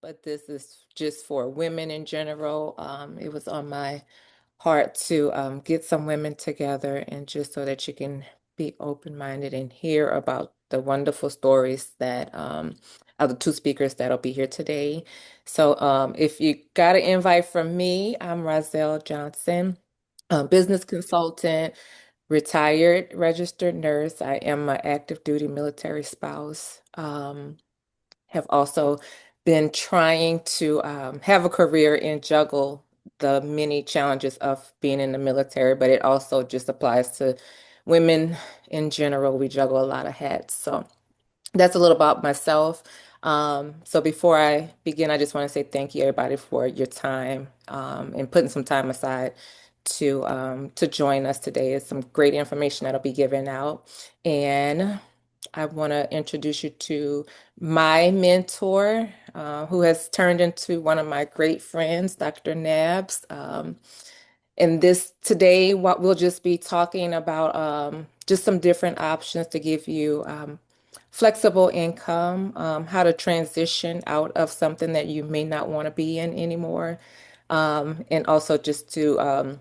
but this is just for women in general. It was on my heart to get some women together and just so that you can be open-minded and hear about the wonderful stories that of the two speakers that'll be here today. So if you got an invite from me, I'm Rozelle Johnson, a business consultant, retired registered nurse. I am an active duty military spouse. Have also been trying to have a career and juggle the many challenges of being in the military, but it also just applies to women in general. We juggle a lot of hats. So that's a little about myself. So before I begin, I just want to say thank you everybody for your time and putting some time aside to join us today. It's some great information that'll be given out. And I want to introduce you to my mentor, who has turned into one of my great friends, Dr. Nabs. And this today, what we'll just be talking about just some different options to give you flexible income, how to transition out of something that you may not want to be in anymore, and also just to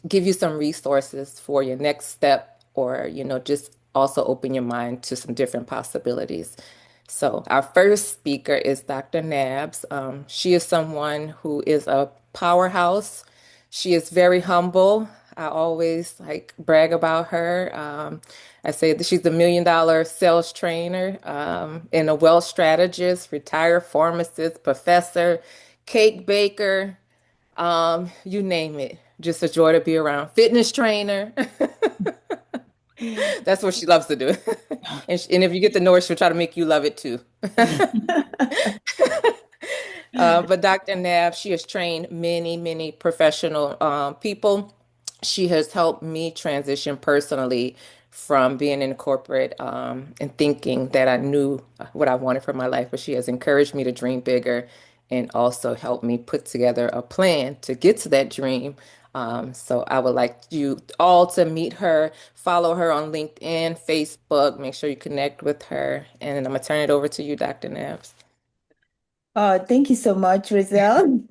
give you some resources for your next step or, just also open your mind to some different possibilities. So, our first speaker is Dr. Nabs. She is someone who is a powerhouse. She is very humble. I always like brag about her. I say that she's a $1 million sales trainer and a wealth strategist, retired pharmacist, professor, cake baker, you name it. Just a joy to be around. Fitness trainer. That's what she loves to do. And if you get to know her, she'll try to make you love it too. But Dr. Nav, she has trained many, many professional people. She has helped me transition personally from being in corporate and thinking that I knew what I wanted for my life, but she has encouraged me to dream bigger and also helped me put together a plan to get to that dream. So I would like you all to meet her, follow her on LinkedIn, Facebook, make sure you connect with her. And I'm gonna turn it over to you, Dr. Nabs. Oh, thank you so much, Rizal.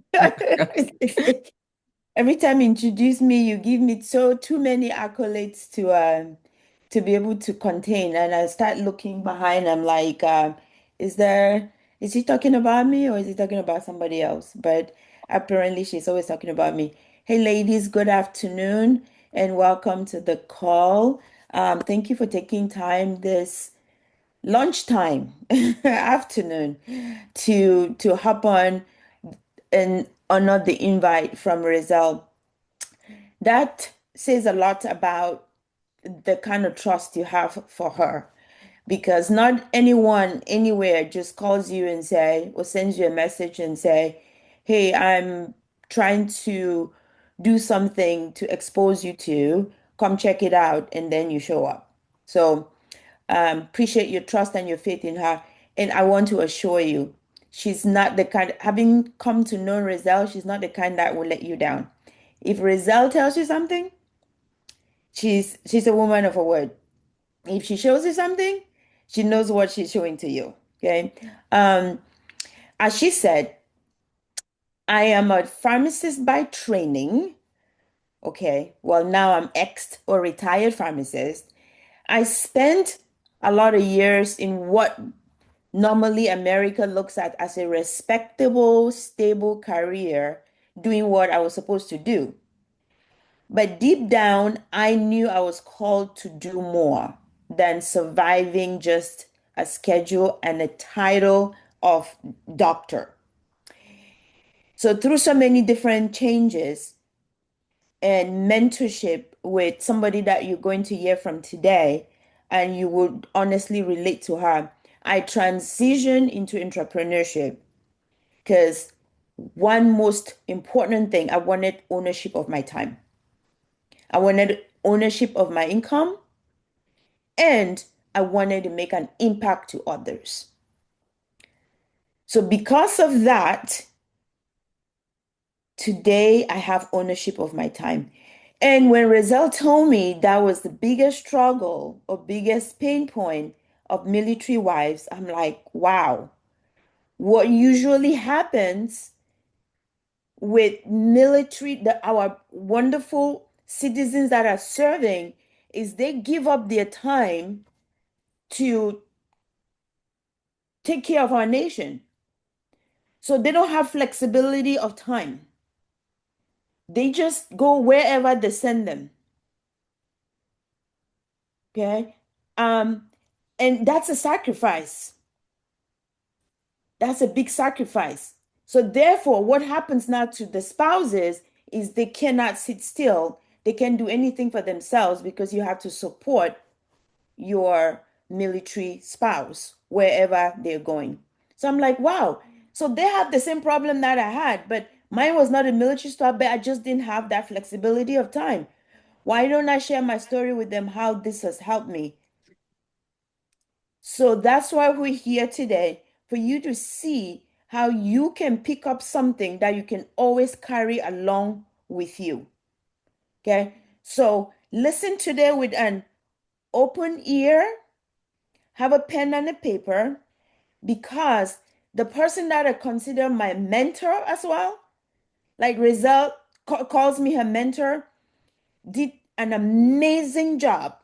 Every time you introduce me, you give me so too many accolades to be able to contain. And I start looking behind. I'm like, is there is he talking about me or is he talking about somebody else? But apparently she's always talking about me. Hey ladies, good afternoon and welcome to the call. Thank you for taking time this lunchtime afternoon to hop on and honor the invite from Rizal. That says a lot about the kind of trust you have for her because not anyone anywhere just calls you and say or sends you a message and say, "Hey, I'm trying to do something to expose you to. Come check it out," and then you show up. So appreciate your trust and your faith in her. And I want to assure you, she's not the kind, having come to know Rizal, she's not the kind that will let you down. If Rizal tells you something, she's a woman of her word. If she shows you something, she knows what she's showing to you. Okay. Um, as she said, I am a pharmacist by training. Okay. Well, now I'm ex or retired pharmacist. I spent a lot of years in what normally America looks at as a respectable, stable career doing what I was supposed to do. But deep down, I knew I was called to do more than surviving just a schedule and a title of doctor. So, through so many different changes and mentorship with somebody that you're going to hear from today, and you would honestly relate to her, I transitioned into entrepreneurship because one most important thing, I wanted ownership of my time. I wanted ownership of my income and I wanted to make an impact to others. So, because of that, today I have ownership of my time. And when Rizal told me that was the biggest struggle or biggest pain point of military wives, I'm like, wow, What usually happens with military, our wonderful citizens that are serving, is they give up their time to take care of our nation. So they don't have flexibility of time. They just go wherever they send them. Okay. Um, and that's a sacrifice. That's a big sacrifice. So therefore, what happens now to the spouses is they cannot sit still. They can't do anything for themselves because you have to support your military spouse wherever they're going. So I'm like, wow. So they have the same problem that I had, but mine was not a military spouse, but I just didn't have that flexibility of time. Why don't I share my story with them, how this has helped me? So that's why we're here today, for you to see how you can pick up something that you can always carry along with you. Okay. So listen today with an open ear, have a pen and a paper, because the person that I consider my mentor as well, like Rizal calls me her mentor, did an amazing job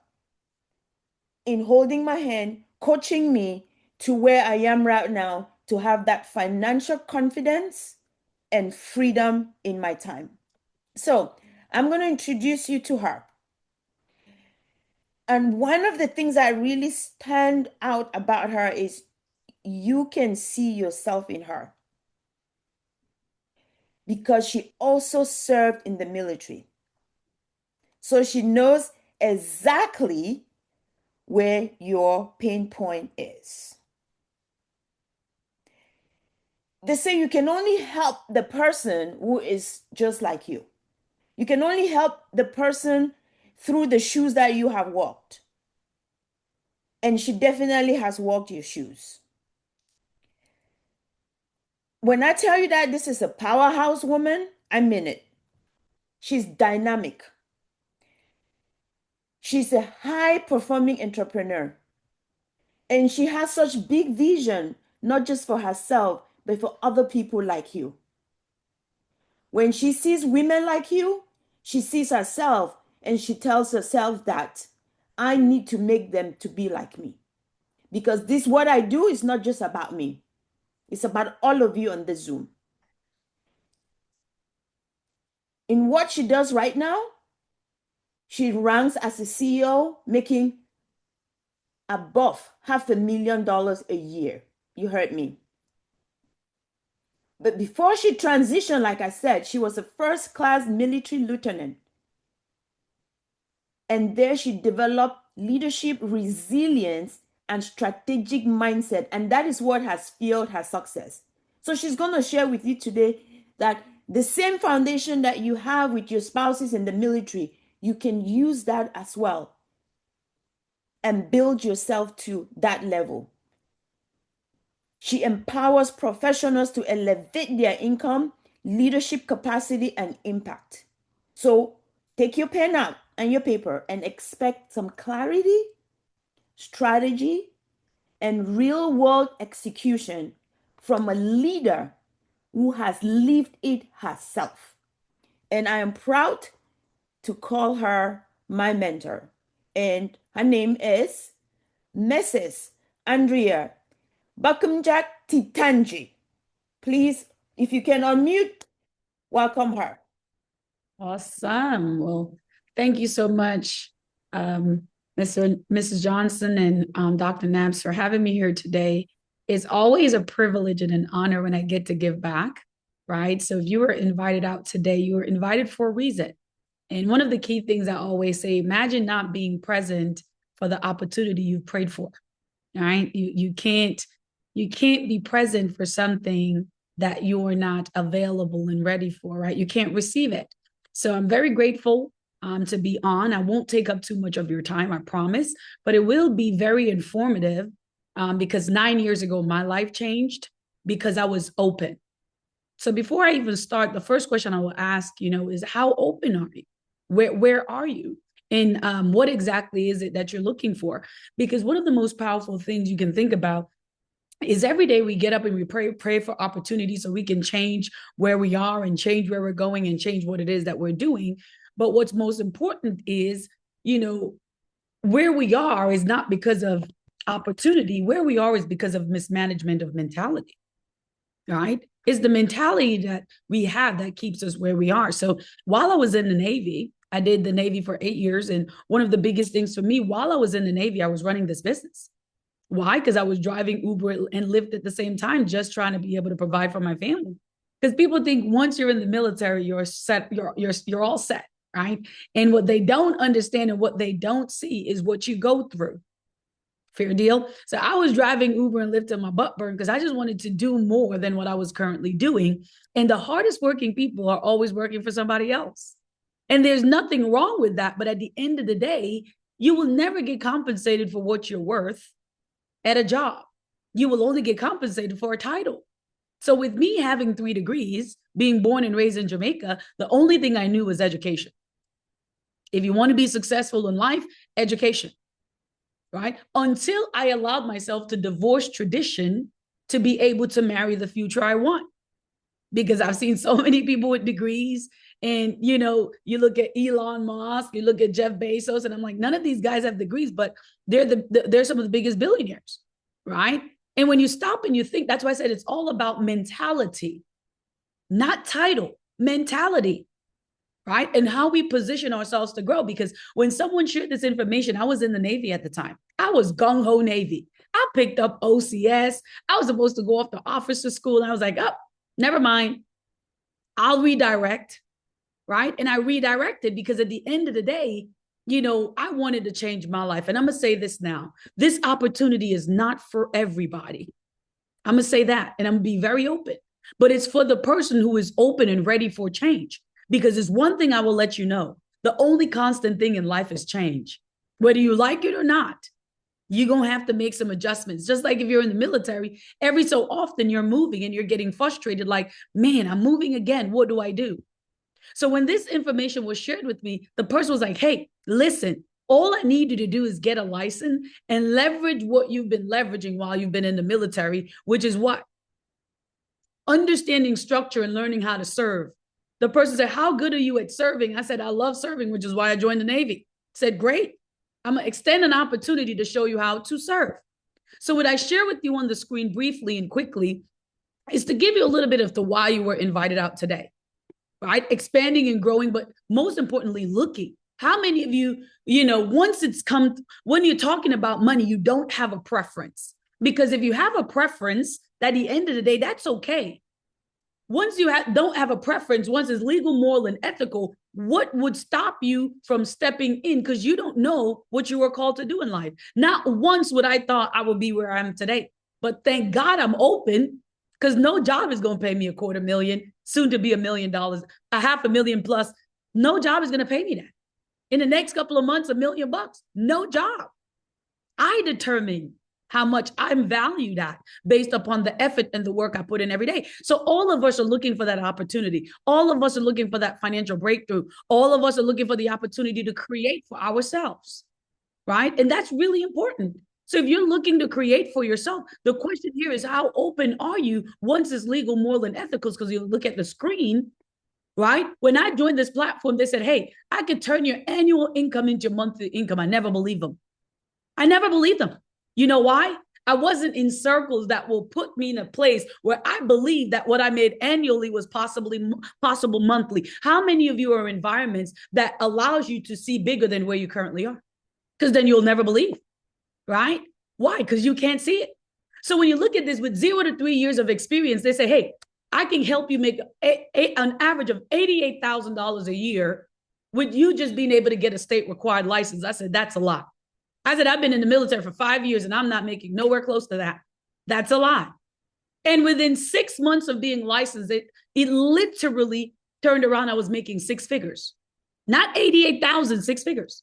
in holding my hand, coaching me to where I am right now to have that financial confidence and freedom in my time. So I'm going to introduce you to her. And one of the things that really stand out about her is you can see yourself in her because she also served in the military. So she knows exactly where your pain point is. They say you can only help the person who is just like you. You can only help the person through the shoes that you have walked. And she definitely has walked your shoes. When I tell you that this is a powerhouse woman, I mean it. She's dynamic. She's a high performing entrepreneur. And she has such big vision, not just for herself, but for other people like you. When she sees women like you, she sees herself and she tells herself that I need to make them to be like me. Because this, what I do, is not just about me, it's about all of you on the Zoom. In what she does right now, she ranks as a CEO making above $500,000 a year. You heard me. But before she transitioned, like I said, she was a first class military lieutenant. And there she developed leadership, resilience, and strategic mindset. And that is what has fueled her success. So she's going to share with you today that the same foundation that you have with your spouses in the military, you can use that as well and build yourself to that level. She empowers professionals to elevate their income, leadership capacity, and impact. So take your pen out and your paper and expect some clarity, strategy, and real world execution from a leader who has lived it herself. And I am proud to call her my mentor. And her name is Mrs. Andrea Bakumjak Titanji. Please, if you can unmute, welcome her. Awesome. Well, thank you so much, Mrs. Johnson and Dr. Nabbs, for having me here today. It's always a privilege and an honor when I get to give back, right? So if you were invited out today, you were invited for a reason. And one of the key things I always say, imagine not being present for the opportunity you've prayed for. All right. You can't be present for something that you're not available and ready for, right? You can't receive it. So I'm very grateful to be on. I won't take up too much of your time, I promise, but it will be very informative because 9 years ago, my life changed because I was open. So before I even start, the first question I will ask, is how open are you? Where are you? And what exactly is it that you're looking for? Because one of the most powerful things you can think about is every day we get up and we pray for opportunities so we can change where we are and change where we're going and change what it is that we're doing. But what's most important is, where we are is not because of opportunity. Where we are is because of mismanagement of mentality, right? It's the mentality that we have that keeps us where we are. So while I was in the Navy, I did the Navy for 8 years. And one of the biggest things for me while I was in the Navy, I was running this business. Why? Because I was driving Uber and Lyft at the same time, just trying to be able to provide for my family. Because people think once you're in the military, you're set, you're all set, right? And what they don't understand and what they don't see is what you go through. Fair deal. So I was driving Uber and Lyft till my butt burned because I just wanted to do more than what I was currently doing. And the hardest working people are always working for somebody else. And there's nothing wrong with that. But at the end of the day, you will never get compensated for what you're worth at a job. You will only get compensated for a title. So with me having 3 degrees, being born and raised in Jamaica, the only thing I knew was education. If you want to be successful in life, education, right? Until I allowed myself to divorce tradition to be able to marry the future I want. Because I've seen so many people with degrees, and you look at Elon Musk, you look at Jeff Bezos, and I'm like, none of these guys have degrees, but they're some of the biggest billionaires, right? And when you stop and you think, that's why I said it's all about mentality, not title, mentality, right? And how we position ourselves to grow. Because when someone shared this information, I was in the Navy at the time. I was gung-ho Navy. I picked up OCS. I was supposed to go off to officer school, and I was like, oh, never mind. I'll redirect, right? And I redirected because at the end of the day, I wanted to change my life. And I'm going to say this now. This opportunity is not for everybody. I'm going to say that, and I'm going to be very open. But it's for the person who is open and ready for change. Because there's one thing I will let you know. The only constant thing in life is change. Whether you like it or not, you're going to have to make some adjustments. Just like if you're in the military, every so often you're moving and you're getting frustrated, like, man, I'm moving again. What do I do? So when this information was shared with me, the person was like, hey, listen, all I need you to do is get a license and leverage what you've been leveraging while you've been in the military, which is what? Understanding structure and learning how to serve. The person said, how good are you at serving? I said, I love serving, which is why I joined the Navy. Said, great. I'm going to extend an opportunity to show you how to serve. So what I share with you on the screen briefly and quickly is to give you a little bit of the why you were invited out today, right? Expanding and growing, but most importantly, looking. How many of you, when you're talking about money, you don't have a preference? Because if you have a preference, at the end of the day, that's okay. Once you don't have a preference, once it's legal, moral, and ethical, what would stop you from stepping in? Because you don't know what you were called to do in life. Not once would I thought I would be where I am today. But thank God I'm open, because no job is going to pay me $250,000, soon to be $1 million, $500,000 plus. No job is going to pay me that. In the next couple of months, $1 million bucks. No job. I determine how much I'm valued at based upon the effort and the work I put in every day. So all of us are looking for that opportunity. All of us are looking for that financial breakthrough. All of us are looking for the opportunity to create for ourselves, right? And that's really important. So if you're looking to create for yourself, the question here is, how open are you once it's legal, moral, and ethical? Because you look at the screen, right? When I joined this platform, they said, hey, I could turn your annual income into your monthly income. I never believed them. I never believed them. You know why? I wasn't in circles that will put me in a place where I believe that what I made annually was possible monthly. How many of you are in environments that allows you to see bigger than where you currently are? Because then you'll never believe, right? Why? Because you can't see it. So when you look at this with 0 to 3 years of experience, they say, hey, I can help you make an average of $88,000 a year with you just being able to get a state required license. I said, that's a lot. I said, I've been in the military for 5 years and I'm not making nowhere close to that. That's a lie. And within 6 months of being licensed, it literally turned around. I was making 6 figures, not 88,000, 6 figures.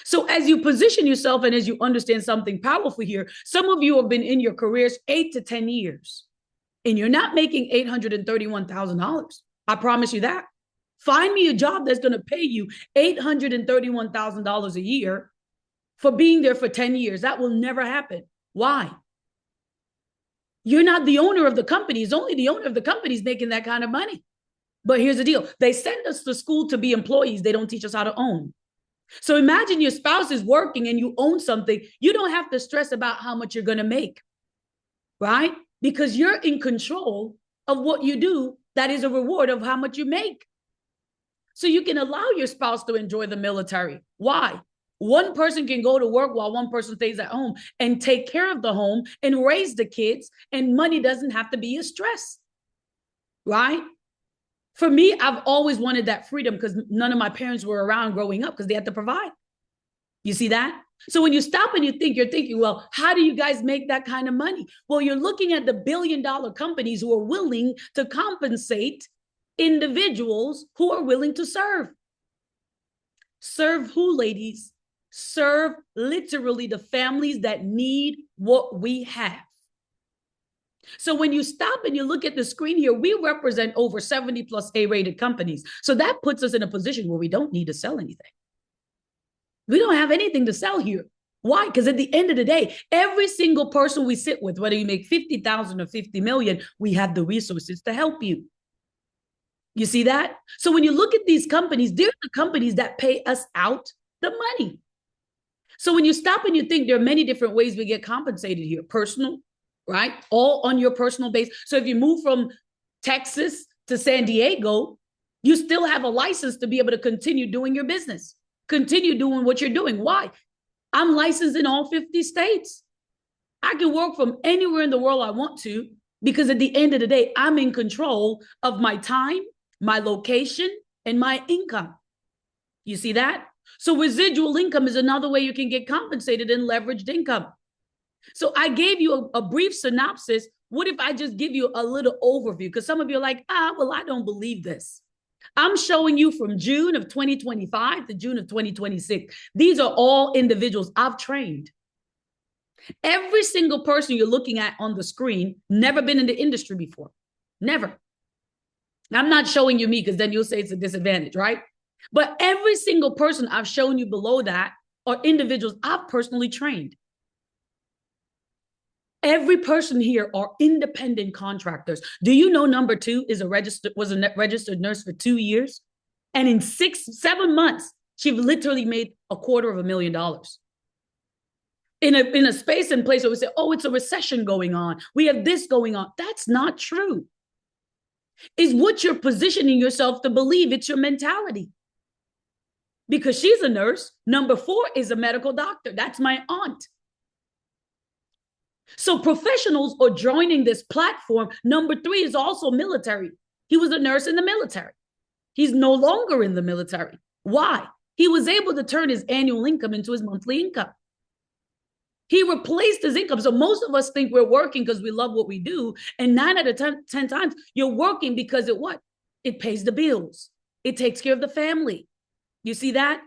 So as you position yourself and as you understand something powerful here, some of you have been in your careers 8 to 10 years and you're not making $831,000. I promise you that. Find me a job that's going to pay you $831,000 a year for being there for 10 years. That will never happen. Why? You're not the owner of the company. It's only the owner of the company is making that kind of money. But here's the deal. They send us to school to be employees. They don't teach us how to own. So imagine your spouse is working and you own something. You don't have to stress about how much you're going to make, right? Because you're in control of what you do. That is a reward of how much you make. So you can allow your spouse to enjoy the military. Why? One person can go to work while one person stays at home and take care of the home and raise the kids, and money doesn't have to be a stress, right? For me, I've always wanted that freedom because none of my parents were around growing up because they had to provide. You see that? So when you stop and you think, you're thinking, well, how do you guys make that kind of money? Well, you're looking at the billion-dollar companies who are willing to compensate individuals who are willing to serve. Serve who, ladies? Serve literally the families that need what we have. So when you stop and you look at the screen here, we represent over 70 plus A-rated companies. So that puts us in a position where we don't need to sell anything. We don't have anything to sell here. Why? Because at the end of the day, every single person we sit with, whether you make 50,000 or 50 million, we have the resources to help you. You see that? So when you look at these companies, they're the companies that pay us out the money. So when you stop and you think there are many different ways we get compensated here, personal, right? All on your personal base. So if you move from Texas to San Diego, you still have a license to be able to continue doing your business, continue doing what you're doing. Why? I'm licensed in all 50 states. I can work from anywhere in the world I want to, because at the end of the day, I'm in control of my time, my location, and my income. You see that? So residual income is another way you can get compensated in leveraged income. So I gave you a brief synopsis. What if I just give you a little overview? Because some of you are like, well, I don't believe this. I'm showing you from June of 2025 to June of 2026. These are all individuals I've trained. Every single person you're looking at on the screen, never been in the industry before. Never. I'm not showing you me because then you'll say it's a disadvantage, right? But every single person I've shown you below that are individuals I've personally trained. Every person here are independent contractors. Do you know number two was a registered nurse for 2 years? And in 7 months, she literally made $250,000. In a space and place where we say, oh, it's a recession going on. We have this going on. That's not true. Is what you're positioning yourself to believe. It's your mentality. Because she's a nurse. Number 4 is a medical doctor. That's my aunt. So professionals are joining this platform. Number 3 is also military. He was a nurse in the military. He's no longer in the military. Why? He was able to turn his annual income into his monthly income. He replaced his income. So most of us think we're working because we love what we do. And 9 out of 10 times, you're working because it pays the bills. It takes care of the family. You see that?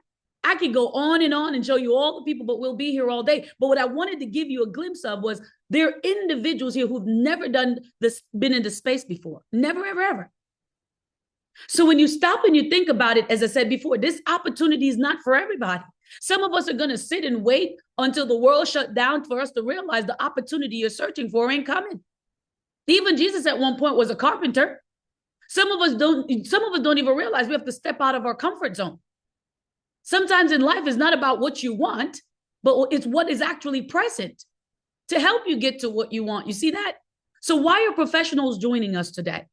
I could go on and show you all the people, but we'll be here all day. But what I wanted to give you a glimpse of was there are individuals here who've never done this, been in this space before. Never, ever, ever. So when you stop and you think about it, as I said before, this opportunity is not for everybody. Some of us are going to sit and wait until the world shut down for us to realize the opportunity you're searching for ain't coming. Even Jesus at one point was a carpenter. Some of us don't even realize we have to step out of our comfort zone. Sometimes in life, it's not about what you want, but it's what is actually present to help you get to what you want. You see that? So why are professionals joining us today,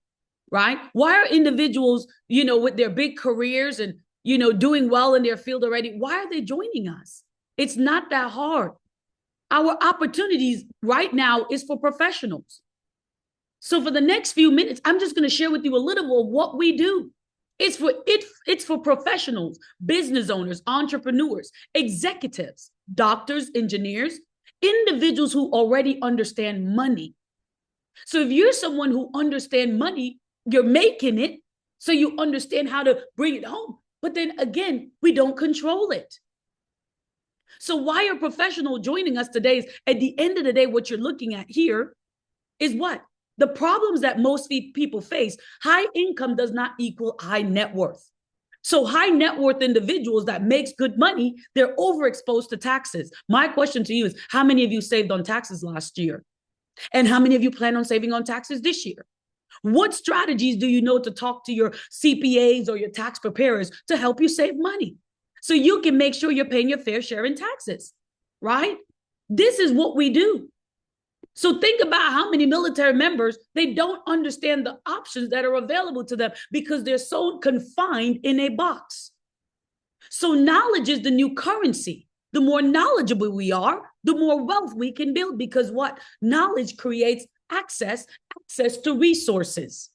right? Why are individuals, with their big careers and, doing well in their field already, why are they joining us? It's not that hard. Our opportunities right now is for professionals. So for the next few minutes, I'm just going to share with you a little of what we do. It's for professionals, business owners, entrepreneurs, executives, doctors, engineers, individuals who already understand money. So if you're someone who understands money, you're making it, so you understand how to bring it home. But then again, we don't control it. So why are professionals joining us today? Is at the end of the day, what you're looking at here is what? The problems that most people face. High income does not equal high net worth. So high net worth individuals that makes good money, they're overexposed to taxes. My question to you is, how many of you saved on taxes last year? And how many of you plan on saving on taxes this year? What strategies do you know to talk to your CPAs or your tax preparers to help you save money so you can make sure you're paying your fair share in taxes, right? This is what we do. So think about how many military members, they don't understand the options that are available to them because they're so confined in a box. So knowledge is the new currency. The more knowledgeable we are, the more wealth we can build because what? Knowledge creates access to resources.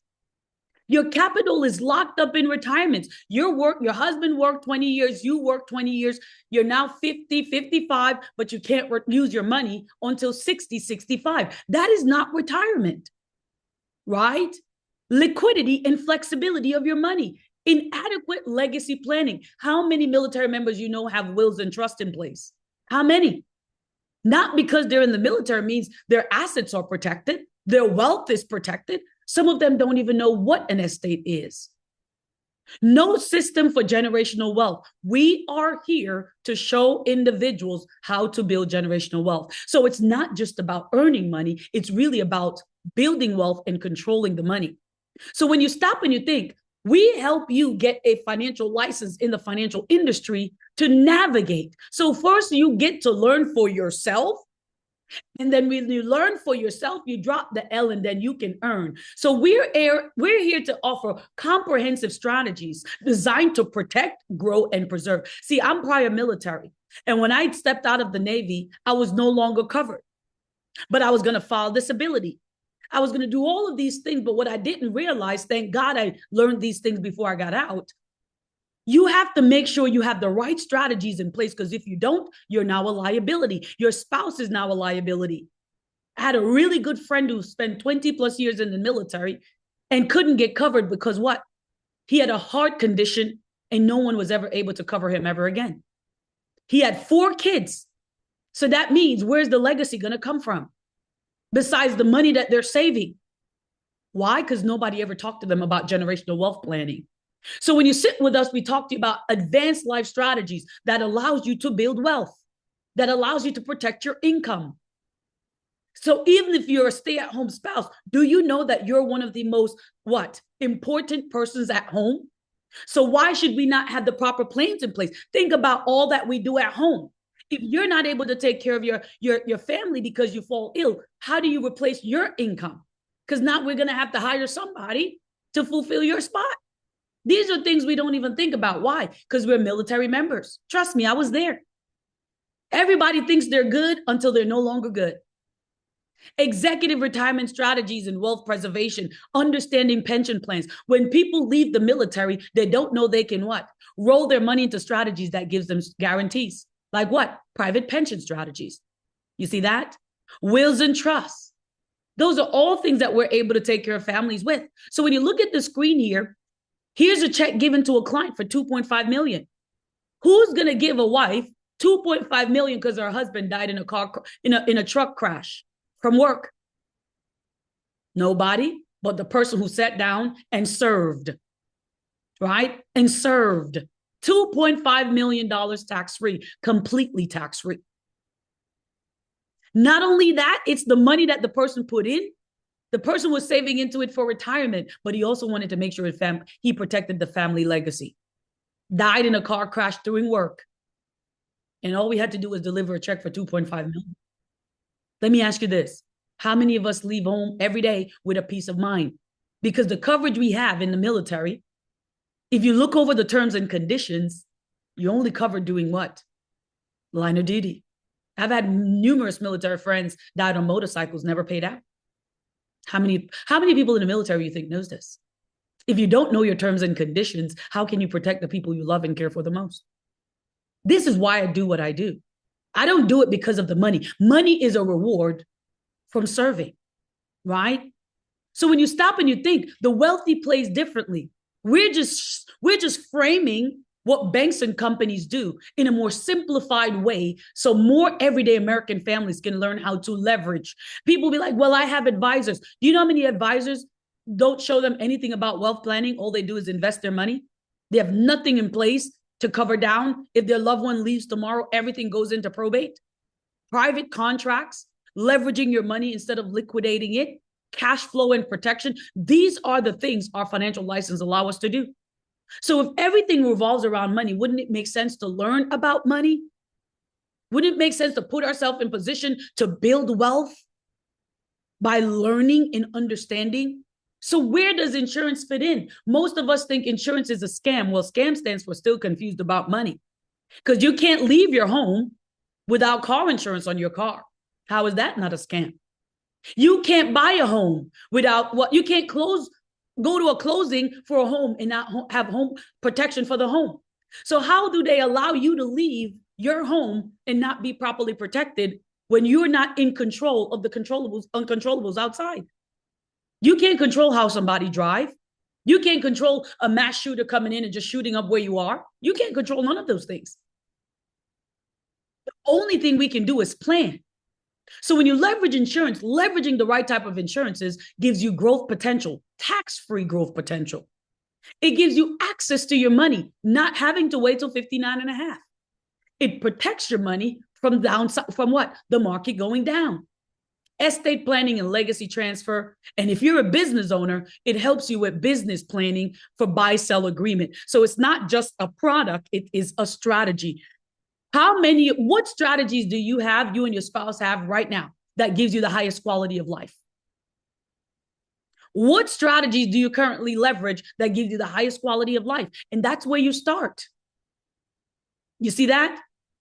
Your capital is locked up in retirement. Your husband worked 20 years, you worked 20 years, you're now 50, 55, but you can't use your money until 60, 65. That is not retirement, right? Liquidity and flexibility of your money. Inadequate legacy planning. How many military members you know have wills and trust in place? How many? Not because they're in the military means their assets are protected, their wealth is protected. Some of them don't even know what an estate is. No system for generational wealth. We are here to show individuals how to build generational wealth. So it's not just about earning money, it's really about building wealth and controlling the money. So when you stop and you think, we help you get a financial license in the financial industry to navigate. So first you get to learn for yourself. And then when you learn for yourself, you drop the L and then you can earn. So we're here to offer comprehensive strategies designed to protect, grow, and preserve. See, I'm prior military. And when I stepped out of the Navy, I was no longer covered. But I was going to file disability. I was going to do all of these things. But what I didn't realize, thank God I learned these things before I got out. You have to make sure you have the right strategies in place because if you don't, you're now a liability. Your spouse is now a liability. I had a really good friend who spent 20 plus years in the military and couldn't get covered because what? He had a heart condition and no one was ever able to cover him ever again. He had 4 kids. So that means where's the legacy going to come from? Besides the money that they're saving. Why? Because nobody ever talked to them about generational wealth planning. So when you sit with us, we talk to you about advanced life strategies that allows you to build wealth, that allows you to protect your income. So even if you're a stay-at-home spouse, do you know that you're one of the most, important persons at home? So why should we not have the proper plans in place? Think about all that we do at home. If you're not able to take care of your family because you fall ill, how do you replace your income? Because now we're going to have to hire somebody to fulfill your spot. These are things we don't even think about. Why? Because we're military members. Trust me, I was there. Everybody thinks they're good until they're no longer good. Executive retirement strategies and wealth preservation, understanding pension plans. When people leave the military, they don't know they can what? Roll their money into strategies that gives them guarantees. Like what? Private pension strategies. You see that? Wills and trusts. Those are all things that we're able to take care of families with. So when you look at the screen here, here's a check given to a client for $2.5 million. Who's going to give a wife $2.5 million because her husband died in a truck crash from work? Nobody but the person who sat down and served, right? And served. $2.5 million tax-free, completely tax-free. Not only that, it's the money that the person put in. The person was saving into it for retirement, but he also wanted to make sure he protected the family legacy. Died in a car crash doing work. And all we had to do was deliver a check for $2.5 million. Let me ask you this. How many of us leave home every day with a peace of mind? Because the coverage we have in the military, if you look over the terms and conditions, you're only covered doing what? Line of duty. I've had numerous military friends died on motorcycles, never paid out. How many people in the military you think knows this? If you don't know your terms and conditions, how can you protect the people you love and care for the most? This is why I do what I do. I don't do it because of the money. Money is a reward from serving, right? So when you stop and you think, the wealthy plays differently. We're just framing what banks and companies do in a more simplified way so more everyday American families can learn how to leverage. People be like, well, I have advisors. Do you know how many advisors don't show them anything about wealth planning? All they do is invest their money. They have nothing in place to cover down. If their loved one leaves tomorrow, everything goes into probate. Private contracts. leveraging your money instead of liquidating it, cash flow and protection. These are the things our financial license allow us to do. So if everything revolves around money, wouldn't it make sense to learn about money? Wouldn't it make sense to put ourselves in position to build wealth by learning and understanding? So where does insurance fit in? Most of us think insurance is a scam. Well, scam stands for still confused about money, because you can't leave your home without car insurance on your car. How is that not a scam? You can't buy a home without what? You can't go to a closing for a home and not have home protection for the home. So how do they allow you to leave your home and not be properly protected when you're not in control of the uncontrollables outside? You can't control how somebody drive. You can't control a mass shooter coming in and just shooting up where you are. You can't control none of those things. The only thing we can do is plan. So when you leverage insurance, leveraging the right type of insurances gives you growth potential, tax-free growth potential. It gives you access to your money, not having to wait till 59 and a half. It protects your money from downside, from what? The market going down. Estate planning and legacy transfer. And if you're a business owner, it helps you with business planning for buy-sell agreement. So it's not just a product, it is a strategy. What strategies do you have, you and your spouse have right now that gives you the highest quality of life? What strategies do you currently leverage that gives you the highest quality of life? And that's where you start. You see that?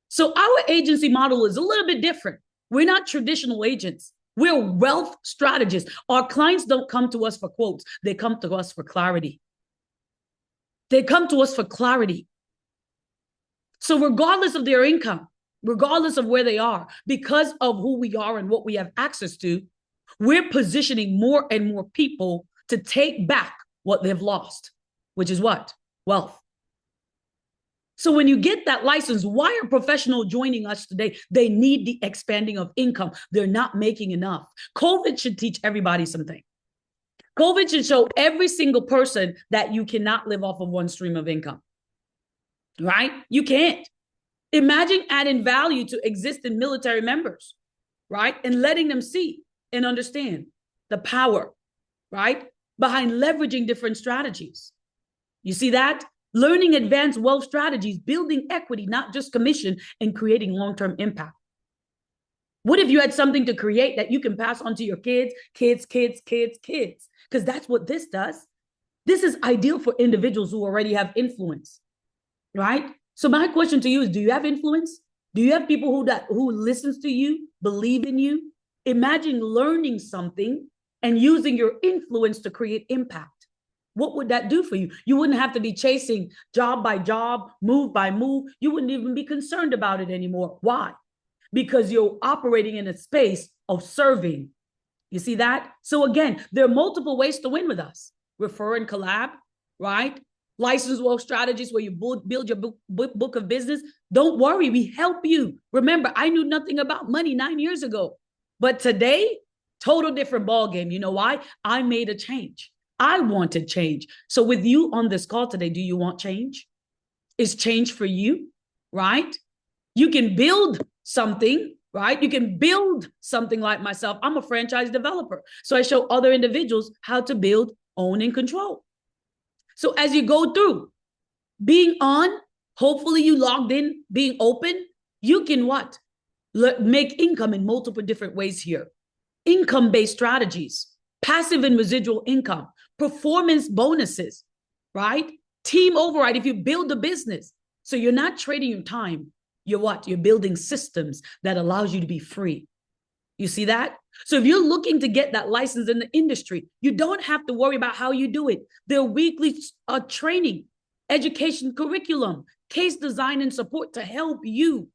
So our agency model is a little bit different. We're not traditional agents. We're wealth strategists. Our clients don't come to us for quotes. They come to us for clarity. They come to us for clarity. So regardless of their income, regardless of where they are, because of who we are and what we have access to, we're positioning more and more people to take back what they've lost, which is what? Wealth. So when you get that license, why are professionals joining us today? They need the expanding of income. They're not making enough. COVID should teach everybody something. COVID should show every single person that you cannot live off of one stream of income, right? You can't. Imagine adding value to existing military members, right? And letting them see and understand the power, right? Behind leveraging different strategies. You see that? Learning advanced wealth strategies, building equity, not just commission, and creating long-term impact. What if you had something to create that you can pass on to your kids? Because that's what this does. This is ideal for individuals who already have influence, right? So my question to you is, do you have influence? Do you have people who listens to you, believe in you? Imagine learning something and using your influence to create impact. What would that do for you? You wouldn't have to be chasing job by job, move by move. You wouldn't even be concerned about it anymore. Why? Because you're operating in a space of serving. You see that? So again, there are multiple ways to win with us. Refer and collab, right? Licensed wealth strategies where you build your book of business. Don't worry, we help you. Remember, I knew nothing about money 9 years ago. But today, total different ball game. You know why? I made a change. I wanted change. So with you on this call today, do you want change? Is change for you, right? You can build something, right? You can build something like myself. I'm a franchise developer. So I show other individuals how to build, own, and control. So as you go through being on, hopefully you logged in, being open, you can what? Make income in multiple different ways here. Income-based strategies, passive and residual income, performance bonuses, right? Team override if you build a business. So you're not trading your time. You're what? You're building systems that allows you to be free. You see that? So if you're looking to get that license in the industry, you don't have to worry about how you do it. There are weekly training, education curriculum, case design and support to help you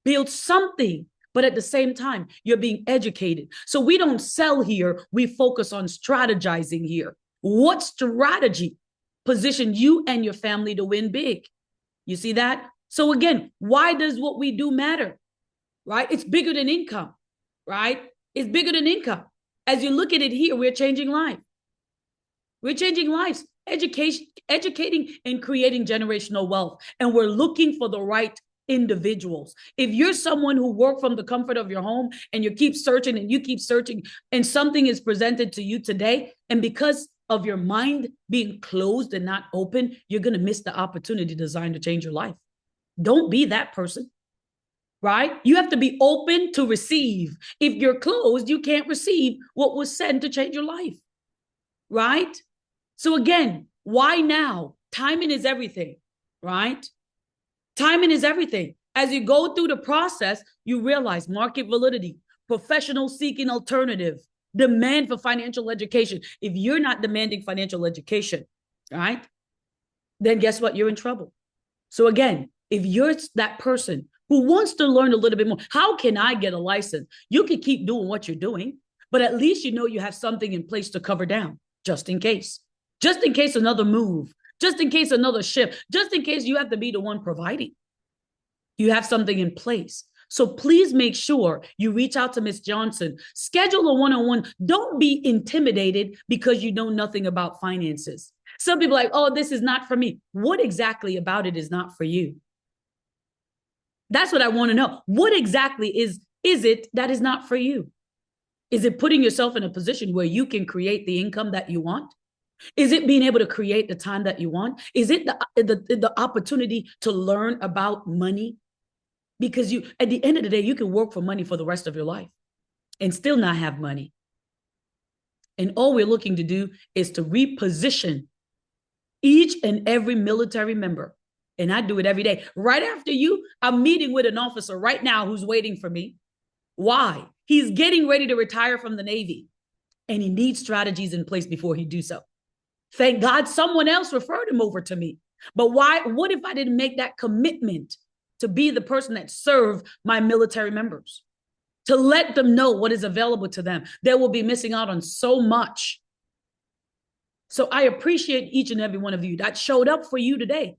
build something. But at the same time, you're being educated. So we don't sell here. We focus on strategizing here. What strategy positioned you and your family to win big? You see that? So again, why does what we do matter? Right? It's bigger than income, right? It's bigger than income. As you look at it here, we're changing lives. We're changing lives, educating and creating generational wealth. And we're looking for the right individuals. If you're someone who work from the comfort of your home and you keep searching and you keep searching and something is presented to you today, and because of your mind being closed and not open, you're going to miss the opportunity designed to change your life. Don't be that person, right? You have to be open to receive. If you're closed, you can't receive what was sent to change your life, right? So again, why now? Timing is everything, right? Timing is everything. As you go through the process, you realize market validity, professional seeking alternative, demand for financial education. If you're not demanding financial education, right, then guess what? You're in trouble. So again, if you're that person who wants to learn a little bit more, how can I get a license? You can keep doing what you're doing, but at least you know you have something in place to cover down just in case. Just in case another move, just in case another shift, just in case you have to be the one providing. You have something in place. So please make sure you reach out to Ms. Johnson, schedule a one-on-one. Don't be intimidated because you know nothing about finances. Some people are like, oh, this is not for me. What exactly about it is not for you? That's what I want to know. What exactly is it that is not for you? Is it putting yourself in a position where you can create the income that you want? Is it being able to create the time that you want? Is it the opportunity to learn about money? Because you, at the end of the day, you can work for money for the rest of your life and still not have money. And all we're looking to do is to reposition each and every military member. And I do it every day. Right after you, I'm meeting with an officer right now who's waiting for me. Why? He's getting ready to retire from the Navy and he needs strategies in place before he do so. Thank God someone else referred him over to me. But why? What if I didn't make that commitment to be the person that served my military members, to let them know what is available to them? They will be missing out on so much. So I appreciate each and every one of you that showed up for you today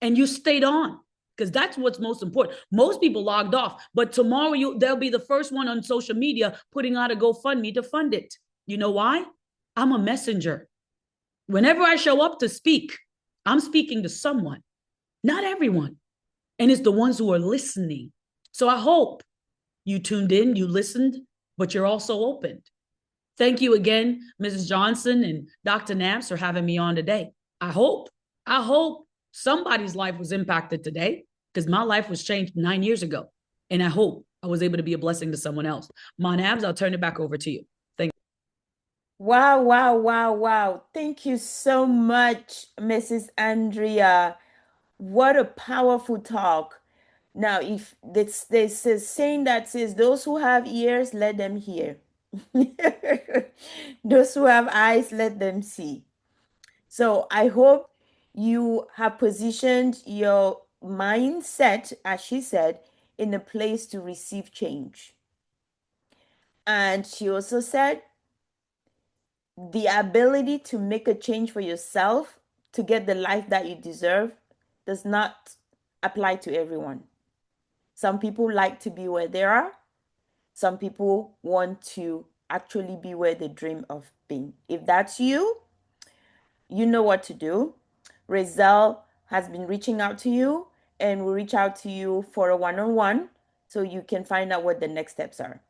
and you stayed on, because that's what's most important. Most people logged off, but tomorrow they'll be the first one on social media putting out a GoFundMe to fund it. You know why? I'm a messenger. Whenever I show up to speak, I'm speaking to someone, not everyone. And it's the ones who are listening. So I hope you tuned in, you listened, but you're also opened. Thank you again, Mrs. Johnson and Dr. Nabs, for having me on today. I hope somebody's life was impacted today, because my life was changed 9 years ago. And I hope I was able to be a blessing to someone else. Ma Nabs, I'll turn it back over to you. Thank you. Wow, wow, wow, wow. Thank you so much, Mrs. Andrea. What a powerful talk. Now, if there's a saying that says, those who have ears, let them hear. Those who have eyes, let them see. So I hope you have positioned your mindset, as she said, in a place to receive change. And she also said the ability to make a change for yourself to get the life that you deserve does not apply to everyone. Some people like to be where they are. Some people want to actually be where they dream of being. If that's you, you know what to do. Rizal has been reaching out to you and will reach out to you for a one-on-one so you can find out what the next steps are.